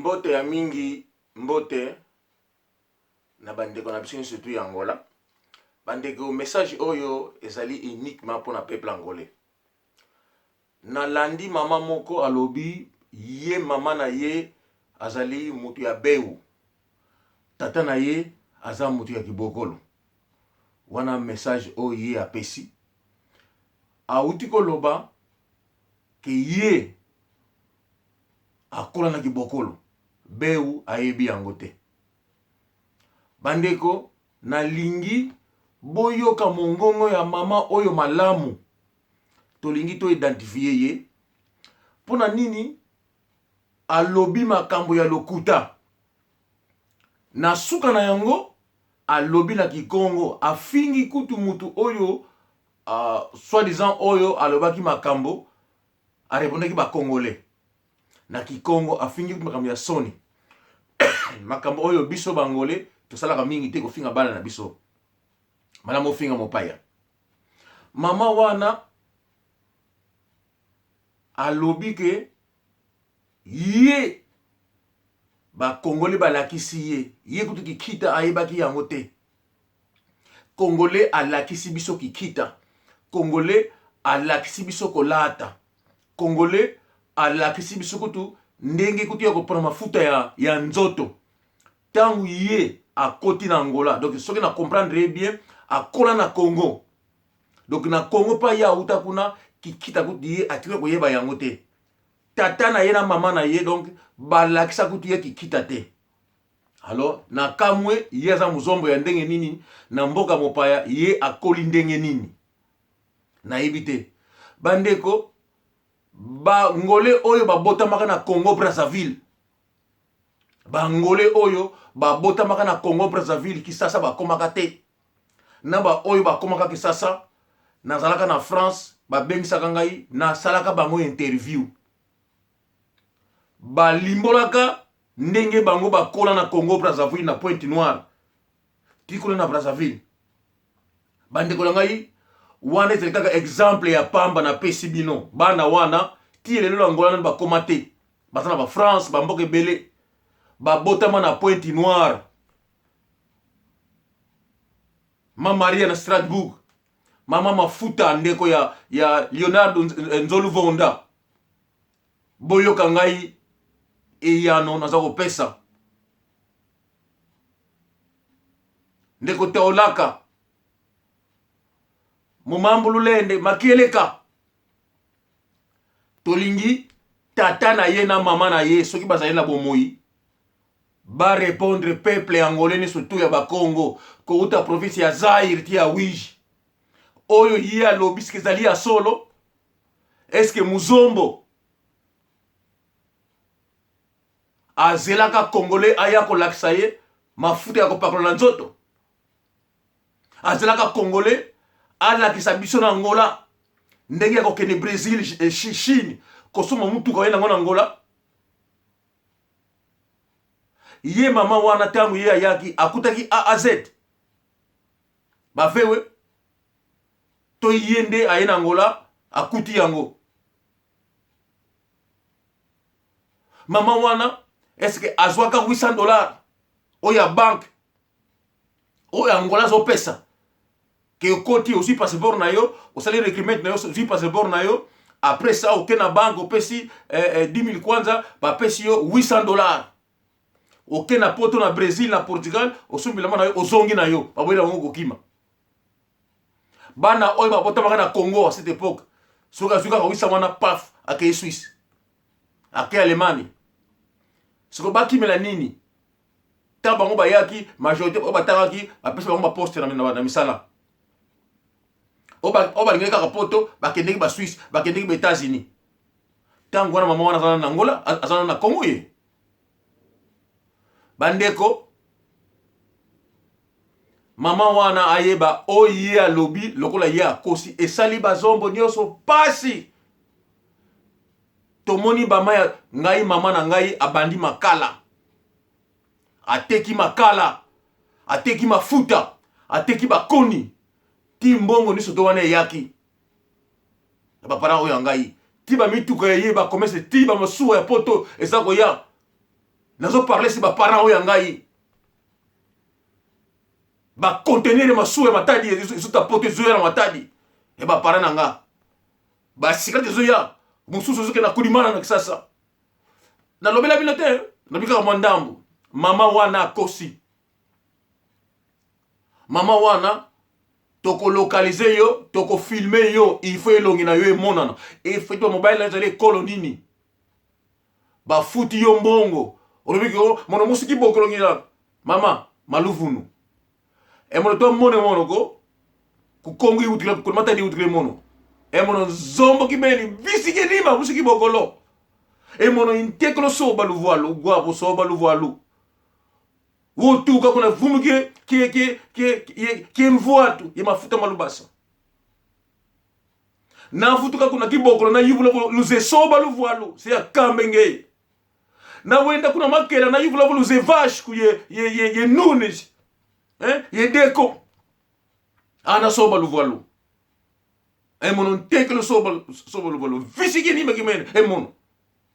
Mbote ya mingi, mbote na bandeko na biso surtout ya Angola. Bandeko message oyo ezali uniquement pour na peuple angolais. Na landi mama moko alobi ye mama na ye azali mutu ya bewu. Tata na ye aza mutu ya kibokolo. Wana message oyo ye apesi. Auti koloba ke ye akola na kibokolo. Bewu ayebi yango te. Bandeko na lingi boyoka mongongo ya mama oyo malamu. Tolingi to identifier ye. Pona nini alobi makambo ya lokuta. Na suka na yango alobi na kikongo afingi kutu mutu oyo soi-disant oyo alobaki makambo arepondaki ba congolais. Na kikongo afingi kutu makambo ya soni. Makambo oyo biso bangolais tosalaka mingi te kofinga bana na biso. Malamu ofinga mopaya. Mama wana alobi ke ye ba congolais balakisi ye kutu kikita ayebaki yango te. Congolais alakisi biso kikita. Congolais alakisi biso kolata. Congolais alakisi biso kutu ndenge kutu ya kopona mafuta ya nzoto. Tangu ye akoti na Angola. Donc soki na comprendre bien akola na Congo. Donc na Congo pa ya uta kuna kikita kutu ye atiko koyeba yango te. Tata na ye na mama na ye donc balakisa kutu ye kikita te. Alors na kamwe ye aza muzombo ya ndenge nini na mboka mopaya ye akoli ndenge nini. Na yebite. Bandeko bangolais oyo babotamaka na Congo Brazzaville. Bangolais oyo babotamaka na Congo Brazzaville kisasa bakomaka te. Na ba oyo bakomaka kisasa nazalaka na France babengisaka ngai na salaka bango interview. Balimbolaka ndenge bango bakola na Congo Brazzaville na Pointe Noire. Tikola na Brazzaville. Bandeko na ngai wana ezali kaka exemple ya pamba na pesi bino. Bana wana ti lelo Angola na bakoma te. Baza na ba France ba mboka ebele. Babotama na Pointe Noire. Mama Maria na Strasbourg. Mama mafuta ndeko ya Leonardo Nzoluvonda. Boyoka ngai eyano naza kopesa. Ndeko Teolaka. Mumambululende makieleka. Tolingi tata na ye na mama na ye soki bazali na bomoi. Ba répondre peuple angolais surtout ya Bakongo ko uta province ya Zaire ti ya Wiji. Oyo ye alobi ezali ya solo. Eske muzombo azelaka congolais aya kolakisa ye mafuta ya kopakola na nzoto. Azelaka congolais alakisa biso na Angola ndenge ya kokende Brésil Chine kosoma mutuka wena ngona Angola. Ye mama wana tangu ye ayaki akutaki AAZ. Bafewe to yende ayena Angola akuti yango. Mama wana eske azwaka $800 oya bank oya Angola zo pesa ke okoti aussi passeport na yo osali recrutement na yo aussi passeport na yo après ça okena bank opesi 10,000 kwanza ba pesi yo $800 okena poto na Brésil na Portugal osumbila na yo ozongi na yo babwela ngo kokima. Bana oyo babotamaka na Congo à cette époque soka zuka kawisa wana paf akei Suisse akei Allemagne soko bakimela nini ta bango bayaki majorité o batakaki apesa bango ba poste na misala oba lingeka ka poto bakendeki ba Suisse bakendeki ba États-Unis. Tango wana mama wana azana na Angola azana na Congo ye. Bandeko mama wana ayeba oye alobi lokola ye akosi esali bazombo nyoso pasi. Tomoni bamaya ngai mama na ngai abandi makala. Ateki makala. Ateki mafuta. Ateki bakoni. Ti mbongo niso to wana yaki. Ba para oyo ngai. Ti ba mituka ye ba komese ti ba masuwa ya poto ezako ya. nazo parler c'est ba parents oyo ngai ba contenir masu ya matadi ezuta pote zoya na matadi e ba parents nanga ba sikate zoya mususu zuke na kulimana na kisasa na lobela bino te nabika mwandambu mama wana kosi mama wana toko localiser yo toko filmer yo il faut elongi na yo emonana e fait mobile na zale kolonini ba futi yo mbongo olobi ko mono musiki bokolongi la mama maluvunu e mono to mono ko ku kongi utile ku mata di utile mono e mono zombo kibeli visiki lima musiki bokolo e mono inteklo so balu voalo gwa bo so balu voalo wotu ka kuna vumuke ki mvoatu ya mafuta malubasa na futuka kuna kibokolo na yivula luze soba luvualo se akambenge na wenda kuna makela na yivula luze vache ku ye nunes ye deko ana soba luvualo e mono tekelo soba luvualo visiki ni makimene e mono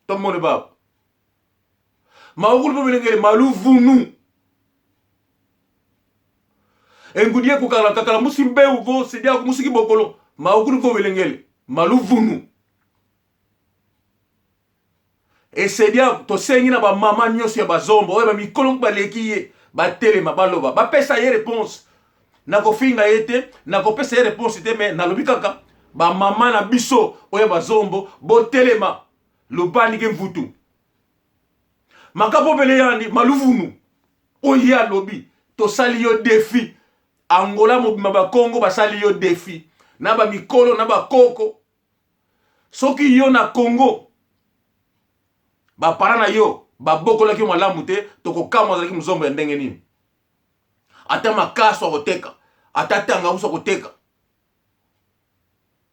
to mono baba ma ukulu belengele maluvunu engudie kukala musimbe ugo sedia ku musiki bokolo ma ukulu ko belengele maluvunu e sedia to sengi na ba mama nyoso ya bazombo oyo ba mikolo baleki ba telema baloba ba pesa ye réponse na ko finga ete na ko pesa ye réponse te me na lobikaka ba mama na biso oyo bazombo bo telema lobani ke mvutu makapo bele yandi maluvunu oya lobi to sali yo défi Angola mobima ba Congo basali yo défi na ba mikolo na ba koko soki yo na Congo ba parana yo ba bokola ki malamu te toko kama zaki mzombo ya ndenge nini ata makaso akoteka ata tanga uso akoteka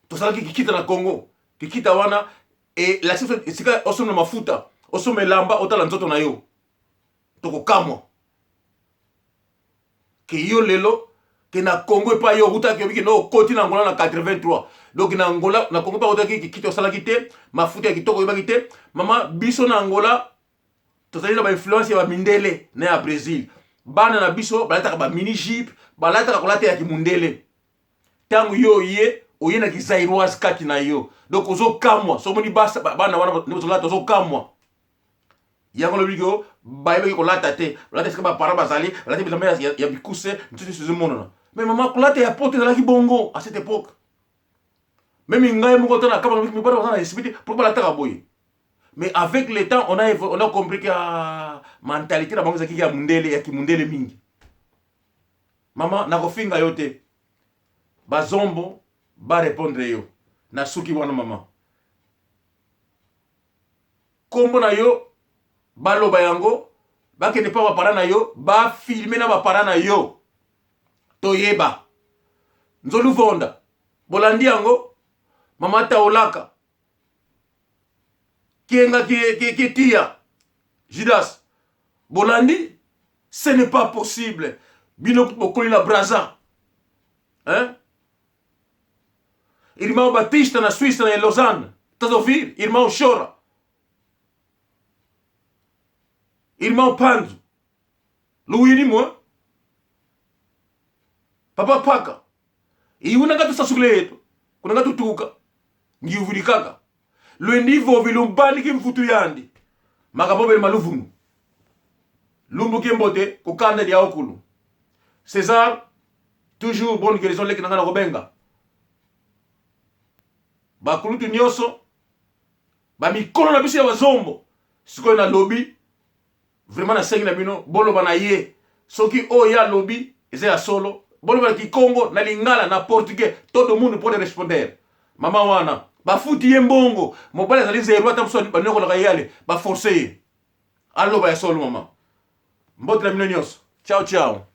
to sala kikita na Congo kikita wana e la sika oso na mafuta oso melamba otala nzoto na yo toko kamwa ke yo lelo que na Congo pa yo uta ke no koti na Angola na 83 donc na Angola na Congo pa uta ki kito sala kite mafuta ya kitoko yoba kite mama biso na Angola to tali na ba influence ya ba mindele na ya Brazil bana na biso balata ba mini jeep balata ko lata ya kimundele tangu yo ye oye na kizairoise kati na yo donc ozo kamwa so moni basa bana wana ni lata ozo kamwa yango lo bigo bayibe ko lata te lata ska ba para bazali lata bilamba ya bikuse ntuti suzu monona mais maman kulate ya pote dans la bongo à cette époque même ngai moko tona kama mi bana na esprit pour pas la taraboy mais avec le temps on a compris que mentalité na bango zaki ya mundele ya kimundele mingi maman na kofinga yote bazombo ba répondre yo na suki wana maman kombo na yo baloba yango bakende pa ba parana yo ba filmer na ba parana yo toyeba nzolu vonda bolandi yango mama taolaka kienga ki tia Judas bolandi ce n'est pas possible bino bokoli la braza hein irmão Batista na Suíça na Lausanne estás a ouvir irmão chora irmão Panzo Luini moi papa paka iuna ngatu sasuleto kuna ngatu tuka ngiuvirikaka lwendivo vilumbani kimfutu yandi makabobe maluvunu lumbu kimbote kukanda dia okulu César toujours bonne guérison leki nangana kobenga bakulutu nyoso ba mikolo na biso ya bazombo sikoyo na lobi vraiment na sengi na bino bolo bana ye soki o ya lobi eza ya solo bolo bana ki Congo na lingala na portugais todo mundo pode responder mama wana ba futi ye mbongo mobala zali zero ata mso banoko la yale ba forcer allo ba ya solo mama mbote na bino nyoso ciao ciao